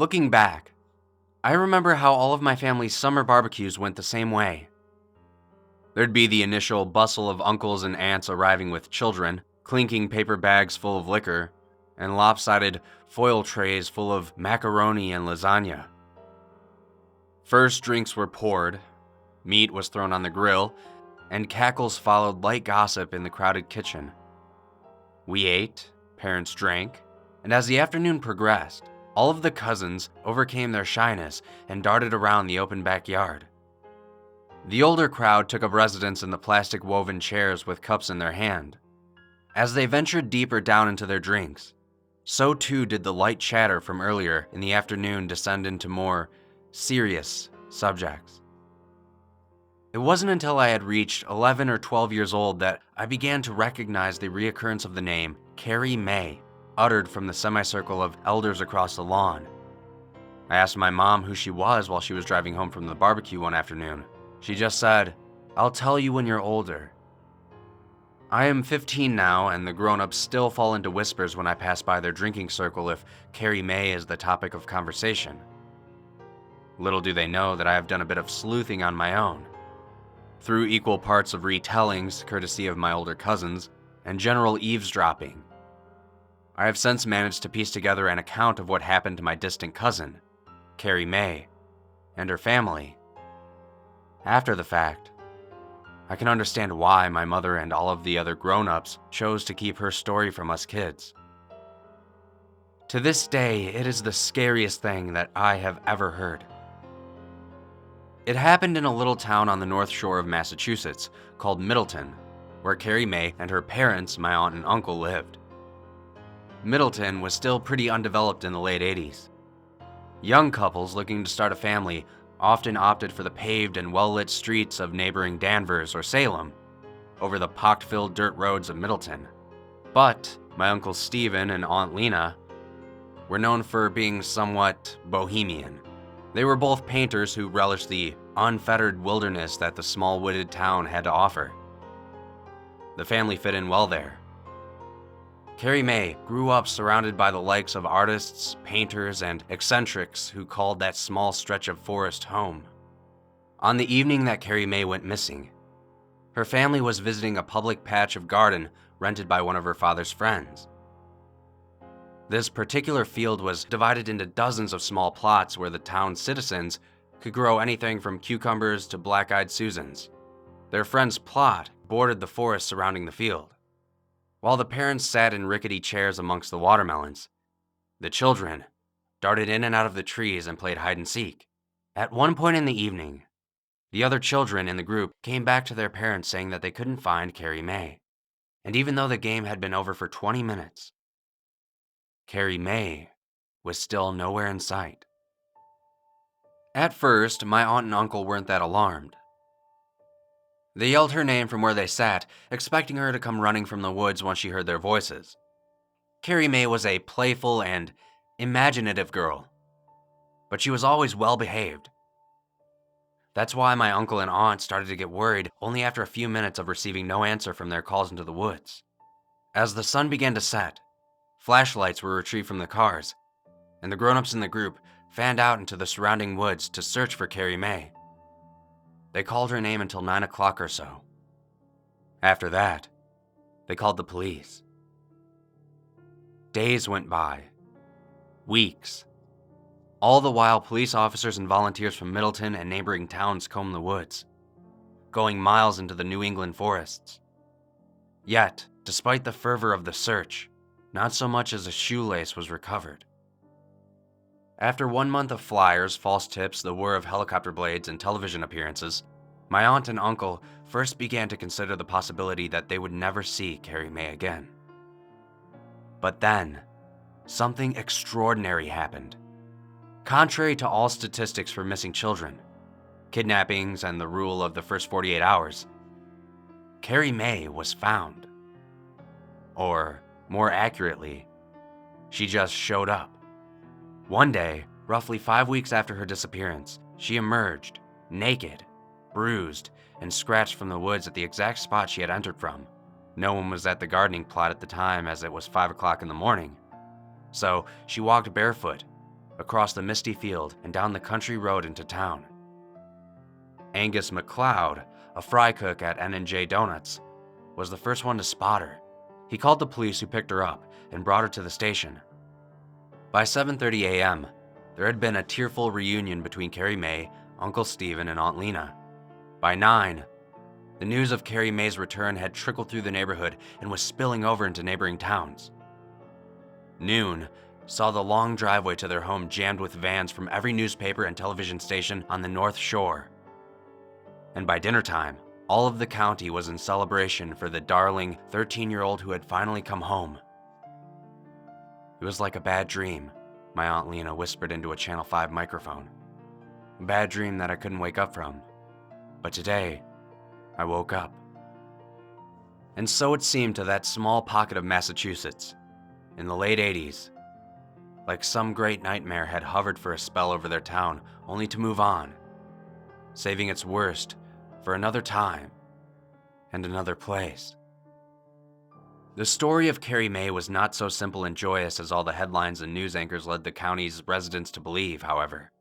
Looking back, I remember how all of my family's summer barbecues went the same way. There'd be the initial bustle of uncles and aunts arriving with children, clinking paper bags full of liquor, and lopsided foil trays full of macaroni and lasagna. First drinks were poured, meat was thrown on the grill, and cackles followed light gossip in the crowded kitchen. We ate, parents drank, and as the afternoon progressed, all of the cousins overcame their shyness and darted around the open backyard. The older crowd took up residence in the plastic woven chairs with cups in their hand. As they ventured deeper down into their drinks, so too did the light chatter from earlier in the afternoon descend into more serious subjects. It wasn't until I had reached 11 or 12 years old that I began to recognize the reoccurrence of the name Carrie May, uttered from the semicircle of elders across the lawn. I asked my mom who she was while she was driving home from the barbecue one afternoon. She just said, "I'll tell you when you're older." I am 15 now, and the grown-ups still fall into whispers when I pass by their drinking circle if Carrie May is the topic of conversation. Little do they know that I have done a bit of sleuthing on my own. Through equal parts of retellings, courtesy of my older cousins, and general eavesdropping, I have since managed to piece together an account of what happened to my distant cousin, Carrie May, and her family. After the fact, I can understand why my mother and all of the other grown-ups chose to keep her story from us kids. To this day, it is the scariest thing that I have ever heard. It happened in a little town on the north shore of Massachusetts called Middleton, where Carrie May and her parents, my aunt and uncle, lived. Middleton was still pretty undeveloped in the late 80s. Young couples looking to start a family often opted for the paved and well-lit streets of neighboring Danvers or Salem over the pock-filled dirt roads of Middleton. But my Uncle Stephen and Aunt Lena were known for being somewhat bohemian. They were both painters who relished the unfettered wilderness that the small wooded town had to offer. The family fit in well there. Carrie May grew up surrounded by the likes of artists, painters, and eccentrics who called that small stretch of forest home. On the evening that Carrie May went missing, her family was visiting a public patch of garden rented by one of her father's friends. This particular field was divided into dozens of small plots where the town's citizens could grow anything from cucumbers to black-eyed Susans. Their friend's plot bordered the forest surrounding the field. While the parents sat in rickety chairs amongst the watermelons, the children darted in and out of the trees and played hide and seek. At one point in the evening, the other children in the group came back to their parents saying that they couldn't find Carrie May. And even though the game had been over for 20 minutes, Carrie May was still nowhere in sight. At first, my aunt and uncle weren't that alarmed. They yelled her name from where they sat, expecting her to come running from the woods once she heard their voices. Carrie May was a playful and imaginative girl, but she was always well behaved. That's why my uncle and aunt started to get worried only after a few minutes of receiving no answer from their calls into the woods. As the sun began to set, flashlights were retrieved from the cars, and the grown-ups in the group fanned out into the surrounding woods to search for Carrie May. They called her name until 9 o'clock or so. After that, they called the police. Days went by. Weeks. All the while, police officers and volunteers from Middleton and neighboring towns combed the woods, going miles into the New England forests. Yet, despite the fervor of the search, not so much as a shoelace was recovered. After 1 month of flyers, false tips, the whir of helicopter blades, and television appearances, my aunt and uncle first began to consider the possibility that they would never see Carrie May again. But then, something extraordinary happened. Contrary to all statistics for missing children, kidnappings, and the rule of the first 48 hours, Carrie May was found. Or, more accurately, she just showed up. One day, roughly 5 weeks after her disappearance, she emerged, naked, bruised, and scratched from the woods at the exact spot she had entered from. No one was at the gardening plot at the time as it was 5 o'clock in the morning. So she walked barefoot, across the misty field and down the country road into town. Angus MacLeod, a fry cook at N&J Donuts, was the first one to spot her. He called the police, who picked her up and brought her to the station. By 7:30 a.m., there had been a tearful reunion between Carrie Mae, Uncle Stephen, and Aunt Lena. By 9, the news of Carrie Mae's return had trickled through the neighborhood and was spilling over into neighboring towns. Noon saw the long driveway to their home jammed with vans from every newspaper and television station on the North Shore. And by dinner time, all of the county was in celebration for the darling 13-year-old who had finally come home. It was like a bad dream, my Aunt Lena whispered into a Channel 5 microphone. A bad dream that I couldn't wake up from. But today, I woke up. And so it seemed to that small pocket of Massachusetts, in the late 80s, like some great nightmare had hovered for a spell over their town, only to move on, saving its worst for another time and another place. The story of Carrie Mae was not so simple and joyous as all the headlines and news anchors led the county's residents to believe, however.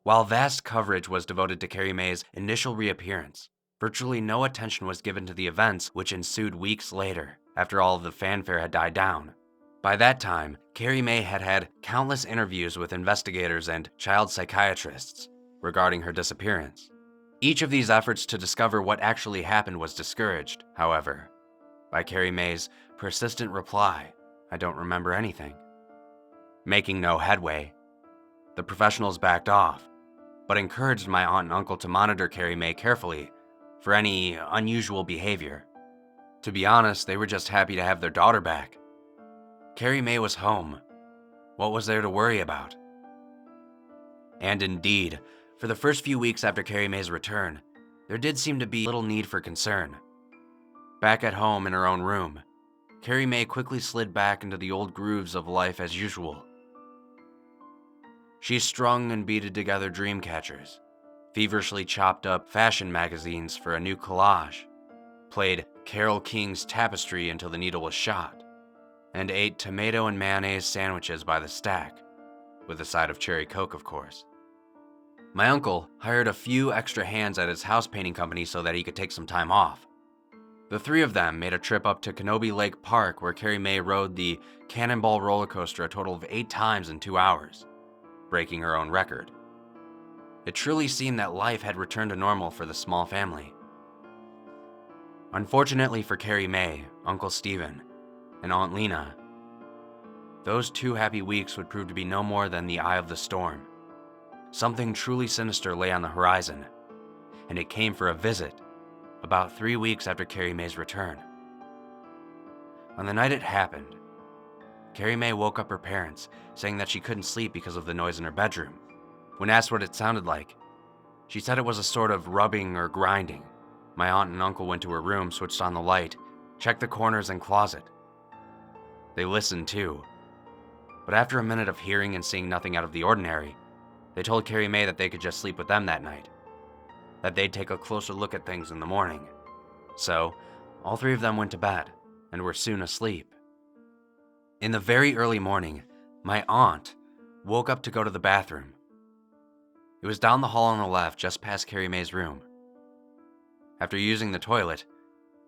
While vast coverage was devoted to Carrie Mae's initial reappearance, virtually no attention was given to the events which ensued weeks later, after all of the fanfare had died down. By that time, Carrie Mae had had countless interviews with investigators and child psychiatrists regarding her disappearance. Each of these efforts to discover what actually happened was discouraged, however, by Carrie Mae's persistent reply, "I don't remember anything." Making no headway, the professionals backed off, but encouraged my aunt and uncle to monitor Carrie Mae carefully for any unusual behavior. To be honest, they were just happy to have their daughter back. Carrie Mae was home. What was there to worry about? And indeed, for the first few weeks after Carrie Mae's return, there did seem to be little need for concern. Back at home in her own room, Carrie Mae quickly slid back into the old grooves of life as usual. She strung and beaded together dream catchers, feverishly chopped up fashion magazines for a new collage, played Carole King's Tapestry until the needle was shot, and ate tomato and mayonnaise sandwiches by the stack, with a side of cherry Coke, of course. My uncle hired a few extra hands at his house painting company so that he could take some time off. The three of them made a trip up to Kenobi Lake Park, where Carrie Mae rode the Cannonball roller coaster a total of 8 times in 2 hours, breaking her own record. It truly seemed that life had returned to normal for the small family. Unfortunately for Carrie Mae, Uncle Stephen, and Aunt Lena, those 2 happy weeks would prove to be no more than the eye of the storm. Something truly sinister lay on the horizon, and it came for a visit about 3 weeks after Carrie Mae's return. On the night it happened, Carrie Mae woke up her parents, saying that she couldn't sleep because of the noise in her bedroom. When asked what it sounded like, she said it was a sort of rubbing or grinding. My aunt and uncle went to her room, switched on the light, checked the corners and closet. They listened too, but after a minute of hearing and seeing nothing out of the ordinary, they told Carrie Mae that they could just sleep with them that night, that they'd take a closer look at things in the morning. So, all 3 of them went to bed and were soon asleep. In the very early morning, my aunt woke up to go to the bathroom. It was down the hall on the left, just past Carrie Mae's room. After using the toilet,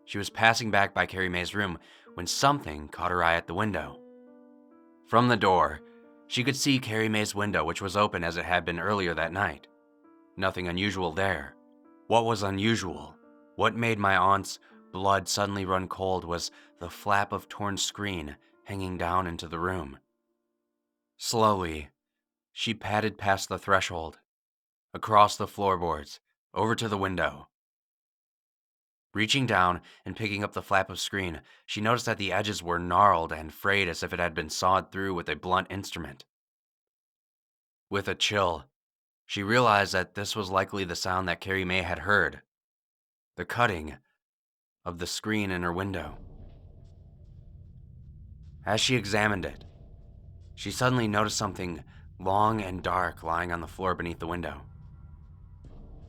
she was passing back by Carrie Mae's room when something caught her eye at the window. From the door, she could see Carrie Mae's window, which was open as it had been earlier that night. Nothing unusual there. What was unusual, what made my aunt's blood suddenly run cold, was the flap of torn screen hanging down into the room. Slowly, she padded past the threshold, across the floorboards, over to the window. Reaching down and picking up the flap of screen, she noticed that the edges were gnarled and frayed as if it had been sawed through with a blunt instrument. With a chill, she realized that this was likely the sound that Carrie Mae had heard, the cutting of the screen in her window. As she examined it, she suddenly noticed something long and dark lying on the floor beneath the window.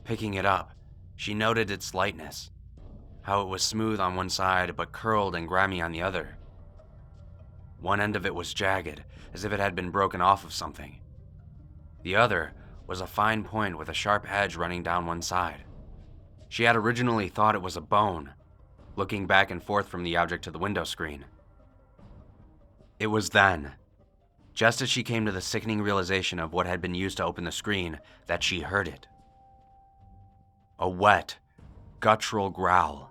Picking it up, she noted its lightness, how it was smooth on one side but curled and grimy on the other. One end of it was jagged, as if it had been broken off of something. The other was a fine point with a sharp edge running down one side. She had originally thought it was a bone, looking back and forth from the object to the window screen. It was then, just as she came to the sickening realization of what had been used to open the screen, that she heard it. A wet, guttural growl.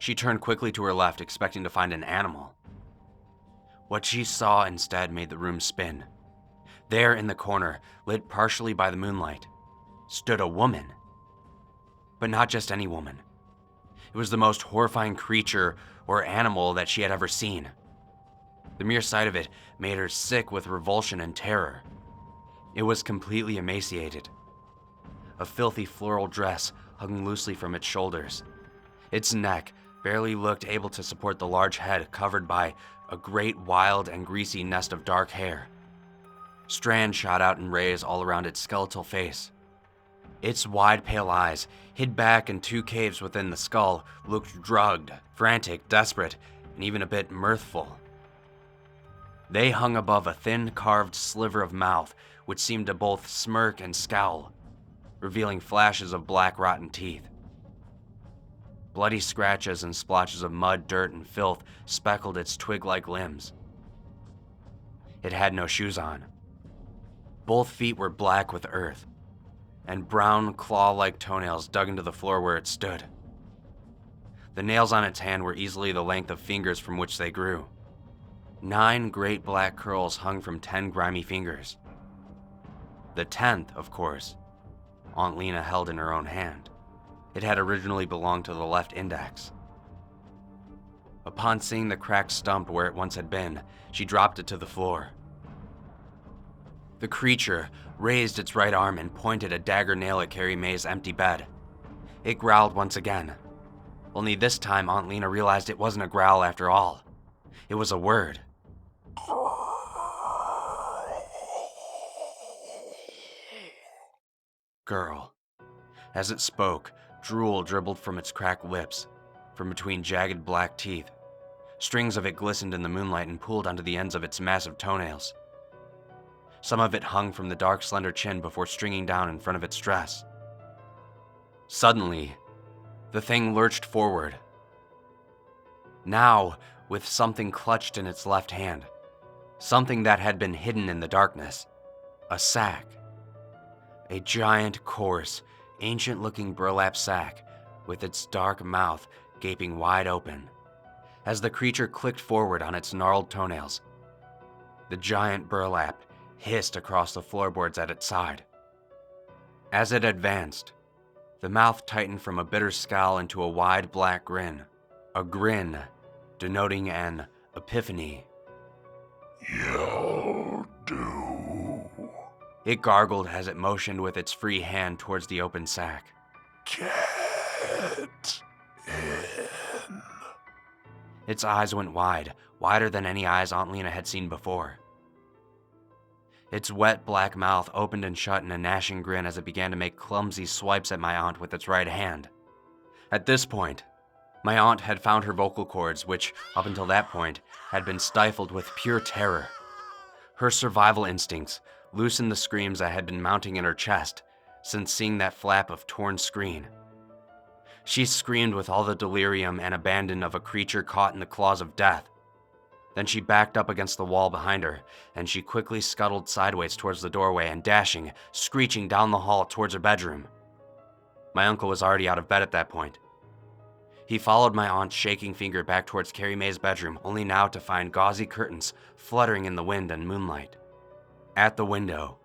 She turned quickly to her left, expecting to find an animal. What she saw instead made the room spin. There in the corner, lit partially by the moonlight, stood a woman. But not just any woman. It was the most horrifying creature or animal that she had ever seen. The mere sight of it made her sick with revulsion and terror. It was completely emaciated. A filthy floral dress hung loosely from its shoulders. Its neck barely looked able to support the large head covered by a great wild and greasy nest of dark hair. Strands shot out in rays all around its skeletal face. Its wide, pale eyes, hid back in two caves within the skull, looked drugged, frantic, desperate, and even a bit mirthful. They hung above a thin, carved sliver of mouth, which seemed to both smirk and scowl, revealing flashes of black, rotten teeth. Bloody scratches and splotches of mud, dirt, and filth speckled its twig-like limbs. It had no shoes on. Both feet were black with earth, and brown, claw-like toenails dug into the floor where it stood. The nails on its hand were easily the length of fingers from which they grew. 9 great black curls hung from 10 grimy fingers. The 10th, of course, Aunt Lena held in her own hand. It had originally belonged to the left index. Upon seeing the cracked stump where it once had been, she dropped it to the floor. The creature raised its right arm and pointed a dagger nail at Carrie May's empty bed. It growled once again. Only this time Aunt Lena realized it wasn't a growl after all. It was a word. Girl. As it spoke, drool dribbled from its cracked lips, from between jagged black teeth. Strings of it glistened in the moonlight and pooled onto the ends of its massive toenails. Some of it hung from the dark, slender chin before stringing down in front of its dress. Suddenly, the thing lurched forward. Now, with something clutched in its left hand. Something that had been hidden in the darkness. A sack. A giant, coarse, ancient-looking burlap sack, with its dark mouth gaping wide open. As the creature clicked forward on its gnarled toenails, the giant burlap hissed across the floorboards at its side. As it advanced, the mouth tightened from a bitter scowl into a wide black grin. A grin denoting an epiphany. You'll do. It gargled as it motioned with its free hand towards the open sack. Get in. Its eyes went wide, wider than any eyes Aunt Lena had seen before. Its wet black mouth opened and shut in a gnashing grin as it began to make clumsy swipes at my aunt with its right hand. At this point, my aunt had found her vocal cords, which, up until that point, had been stifled with pure terror. Her survival instincts loosened the screams that had been mounting in her chest since seeing that flap of torn screen. She screamed with all the delirium and abandon of a creature caught in the claws of death. Then she backed up against the wall behind her, and she quickly scuttled sideways towards the doorway and dashing, screeching down the hall towards her bedroom. My uncle was already out of bed at that point. He followed my aunt's shaking finger back towards Carrie May's bedroom, only now to find gauzy curtains fluttering in the wind and moonlight. At the window,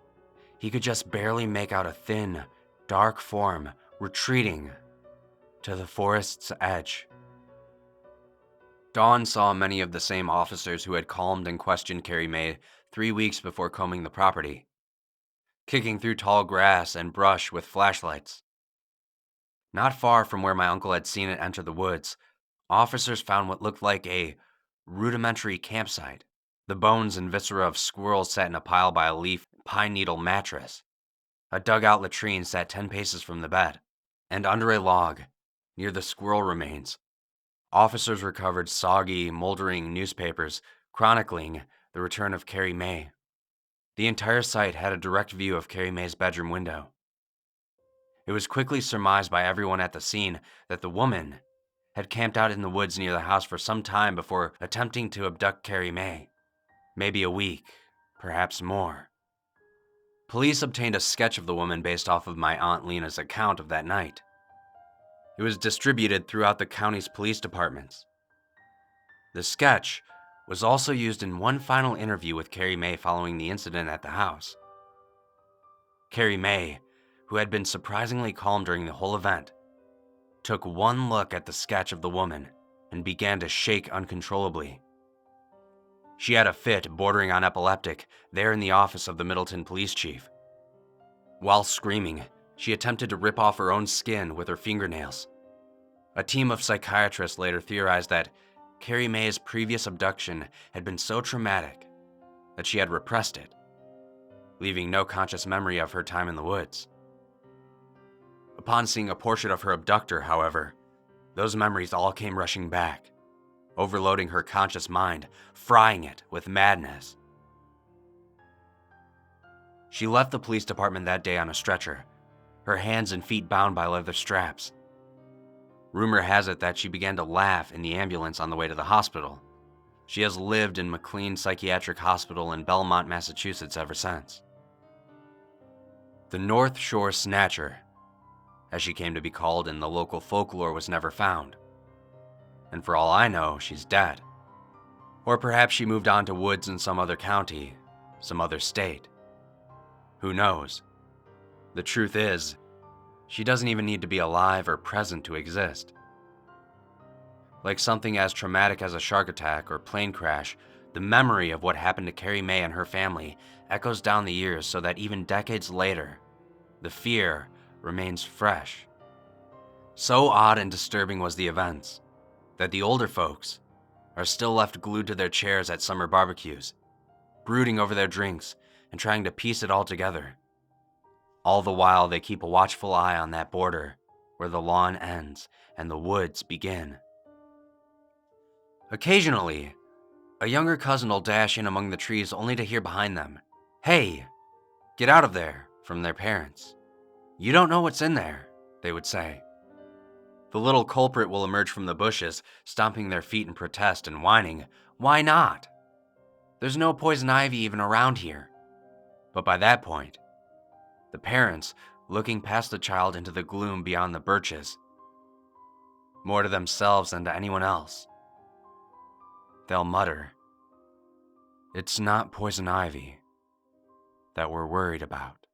he could just barely make out a thin, dark form retreating to the forest's edge. Dawn saw many of the same officers who had calmed and questioned Carrie May 3 weeks before combing the property, kicking through tall grass and brush with flashlights. Not far from where my uncle had seen it enter the woods, officers found what looked like a rudimentary campsite. The bones and viscera of squirrels sat in a pile by a leaf pine needle mattress. A dugout latrine sat 10 paces from the bed, and under a log, near the squirrel remains, officers recovered soggy, moldering newspapers chronicling the return of Carrie May. The entire site had a direct view of Carrie May's bedroom window. It was quickly surmised by everyone at the scene that the woman had camped out in the woods near the house for some time before attempting to abduct Carrie May. Maybe a week, perhaps more. Police obtained a sketch of the woman based off of my Aunt Lena's account of that night. It was distributed throughout the county's police departments. The sketch was also used in one final interview with Carrie May following the incident at the house. Carrie May, who had been surprisingly calm during the whole event, took one look at the sketch of the woman and began to shake uncontrollably. She had a fit bordering on epileptic there in the office of the Middleton police chief. While screaming, she attempted to rip off her own skin with her fingernails. A team of psychiatrists later theorized that Carrie May's previous abduction had been so traumatic that she had repressed it, leaving no conscious memory of her time in the woods. Upon seeing a portrait of her abductor, however, those memories all came rushing back, overloading her conscious mind, frying it with madness. She left the police department that day on a stretcher, her hands and feet bound by leather straps. Rumor has it that she began to laugh in the ambulance on the way to the hospital. She has lived in McLean Psychiatric Hospital in Belmont, Massachusetts ever since. The North Shore Snatcher, as she came to be called in the local folklore, was never found. And for all I know, she's dead. Or perhaps she moved on to woods in some other county, some other state. Who knows? The truth is, she doesn't even need to be alive or present to exist. Like something as traumatic as a shark attack or plane crash, the memory of what happened to Carrie May and her family echoes down the years so that even decades later, the fear remains fresh. So odd and disturbing was the events that the older folks are still left glued to their chairs at summer barbecues, brooding over their drinks and trying to piece it all together. All the while, they keep a watchful eye on that border where the lawn ends and the woods begin. Occasionally, a younger cousin will dash in among the trees only to hear behind them, "Hey, get out of there," from their parents. "You don't know what's in there," they would say. The little culprit will emerge from the bushes, stomping their feet in protest and whining, "Why not? There's no poison ivy even around here." But by that point, the parents, looking past the child into the gloom beyond the birches, more to themselves than to anyone else, they'll mutter, "It's not poison ivy that we're worried about."